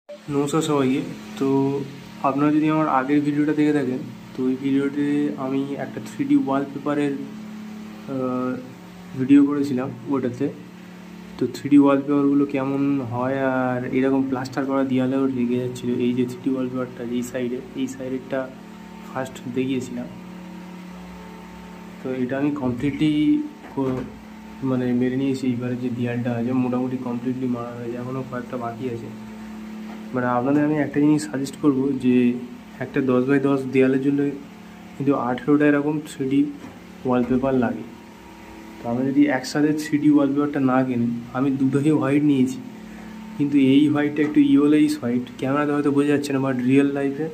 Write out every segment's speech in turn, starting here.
নমস্কার সবাইকে। তো আপনারা যদি আমার আগের ভিডিওটা দেখে থাকেন, তো ওই ভিডিওতে আমি একটা 3D ওয়ালপেপারের ভিডিও করেছিলাম ওটাতে। তো 3D ওয়ালপেপারগুলো কেমন হয় আর এরকম প্লাস্টার করা দেওয়ালেও লেগে যাচ্ছিলো। এই যে 3D ওয়ালপেপারটা এই সাইডেরটা ফার্স্ট দেখিয়েছিলাম। তো এটা আমি কমপ্লিটলি মানে মেরে নিয়েছি। এইবারে যে দেওয়ালটা আছে মোটামুটি কমপ্লিটলি মারা হয়েছে, এখনও কয়েকটা বাকি আছে। মানে আপনাদের আমি একটা জিনিস সাজেস্ট করব যে একটা 10x10 দেওয়ালের জন্য কিন্তু 18টা এরকম 3D ওয়ালপেপার লাগে। তো আমরা যদি একসাথে 3D ওয়ালপেপারটা না কিনি, আমি দুটোই হোয়াইট নিয়েছি, কিন্তু এই হোয়াইটটা একটু ইয়েলোইশ হোয়াইট, ক্যামেরাতে হয়তো বোঝা যাচ্ছে না, বাট রিয়েল লাইফে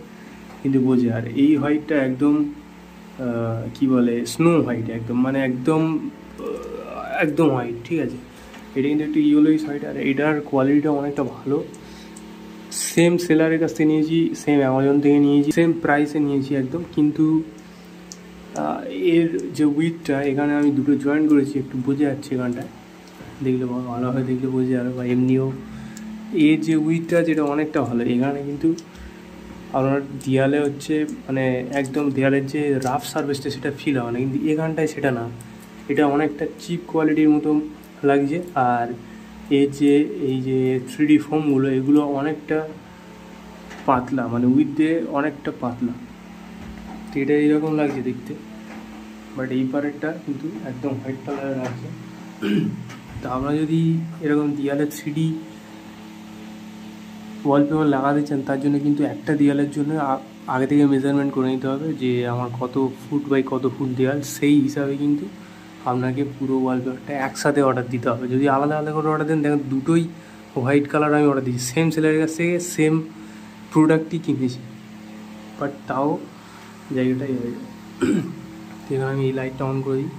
কিন্তু বোঝে। আর এই হোয়াইটটা একদম কি বলে স্নো হোয়াইট, একদম মানে একদম একদম হোয়াইট, ঠিক আছে। এটা কিন্তু একটু ইয়েলোইশ হোয়াইট, আর এটার কোয়ালিটিটা অনেকটা ভালো। সেম সেলারের কাছ থেকে নিয়েছি, সেম অ্যামাজন থেকে নিয়েছি, সেম প্রাইসে নিয়েছি একদম। কিন্তু এর যে উইথটা এখানে আমি দুটো জয়েন করেছি, একটু বোঝা যাচ্ছে এখানটায়, দেখলে ভালোভাবে দেখলে বোঝা যাবে, বা এমনিও এর যে উইথটা যেটা অনেকটা ভালো। এখানে কিন্তু আপনার দেয়ালে হচ্ছে মানে একদম দেয়ালের যে রাফ সারফেসটা সেটা ফিল হয় না, কিন্তু এখানটায় সেটা না, এটা অনেকটা চিপ কোয়ালিটির মতো লাগছে। আর এই যে 3D ফোমগুলো এগুলো অনেকটা পাতলা, মানে উইথ দিয়ে অনেকটা পাতলা, তো এটা এইরকম লাগছে দেখতে। বাট এই পারেরটা কিন্তু একদম হোয়াইট কালারের লাগছে। তো আমরা যদি এরকম দেয়ালে 3D ওয়ালপেপার লাগাতে চান, তার জন্য কিন্তু একটা দেয়ালের জন্য আগে থেকে মেজারমেন্ট করে নিতে হবে যে আমার কত ফুট বাই কত ফুট দেয়াল, সেই হিসাবে কিন্তু আপনাকে পুরো ওয়ালপেপারটা একসাথে অর্ডার দিতে হবে। যদি আলাদা আলাদা করে অর্ডার দেন, দেখেন দুটোই হোয়াইট কালার আমি অর্ডার দিয়েছি, সেম সেলারের কাছ থেকে সেম প্রোডাক্টই কিনেছি, বাট তাও জায়গাটাই হয়ে যায়। এখানে আমি এই লাইটটা অন করে দিই,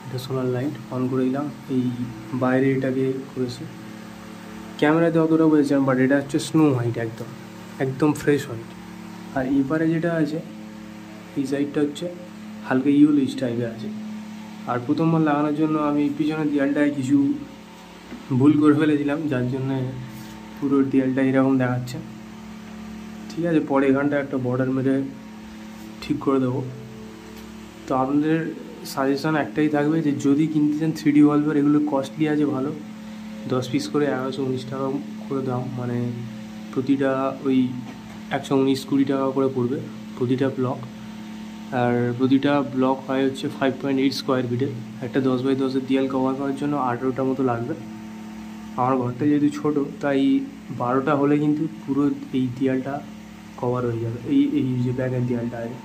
এটা সোলার লাইট অন করে দিলাম। এই বাইরে এটাকে করেছি, ক্যামেরাতে অতটা বোঝাচ্ছিলাম, বাট এটা হচ্ছে স্নো হোয়াইট, একদম একদম ফ্রেশ হোয়াইট। আর এপারে যেটা আছে এই সাইডটা হচ্ছে হালকা ইয়েলোইশ টাইপের আছে। আর প্রথমবার লাগানোর জন্য আমি পিছনের দেয়ালটায় কিছু ভুল করে ফেলেছিলাম, যার জন্যে পুরো দেয়ালটা এরকম দেখাচ্ছে। ঠিক আছে, পরে এখানটা একটা বর্ডার মেরে ঠিক করে দেবো। তো আপনাদের সাজেশন একটাই থাকবে যে যদি কিনতে চান 3D ওয়ালপেপার, এগুলো কস্টলি আছে ভালো, 10 পিস করে 1119 টাকা করে দাম, মানে প্রতিটা ওই 119-20 টাকা করে পড়বে প্রতিটা ব্লক। আর প্রতিটা ব্লক হয় হচ্ছে 5.8 স্কোয়ার ফিটের। একটা 10x10 দেয়াল কভার করার জন্য 18টা মতো লাগবে। আমার ঘরটা যেহেতু ছোটো, তাই 12টা হলে কিন্তু পুরো এই দেয়ালটা কভার হয়ে যাবে, এই যে ব্যাগের দেয়ালটা আছে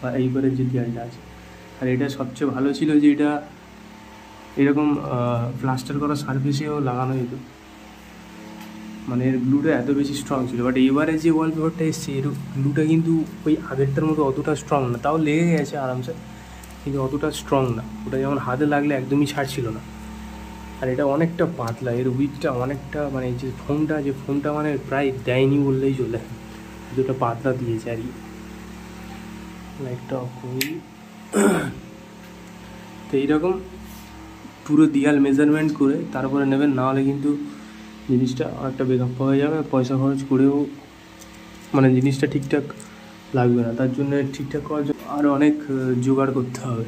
বা এইবারের যে দেয়ালটা আছে। আর এটা সবচেয়ে ভালো ছিল যে এটা এরকম প্লাস্টার করা সারফেসেও লাগানো যেত, মানে এর গ্লুটা এত বেশি স্ট্রং ছিল। বাট এবারে যে ওয়ালপেপারটা এসছে এর গ্লুটা কিন্তু ওই আগেরটার মতো অতটা স্ট্রং না, তাও লেগে গেছে আরামসে, কিন্তু অতটা স্ট্রং না। ওটা যেমন হাতে লাগলে একদমই ছাড়ছিল না। আর এটা অনেকটা পাতলা, এর উইথটা অনেকটা, মানে যে ফোমটা মানে প্রায় দেয়নি বললেই চলে, দুটো পাতলা দিয়েছে আর কি। লাইটটা অফ করি। তো এইরকম পুরো দেয়াল মেজারমেন্ট করে তারপরে নেবেন, নাহলে কিন্তু জিনিসটা অনেকটা বেকআপ হয়ে যাবে, পয়সা খরচ করেও মানে জিনিসটা ঠিকঠাক লাগবে না। তার জন্য ঠিকঠাক করার জন্য আরও অনেক জোগাড় করতে হবে।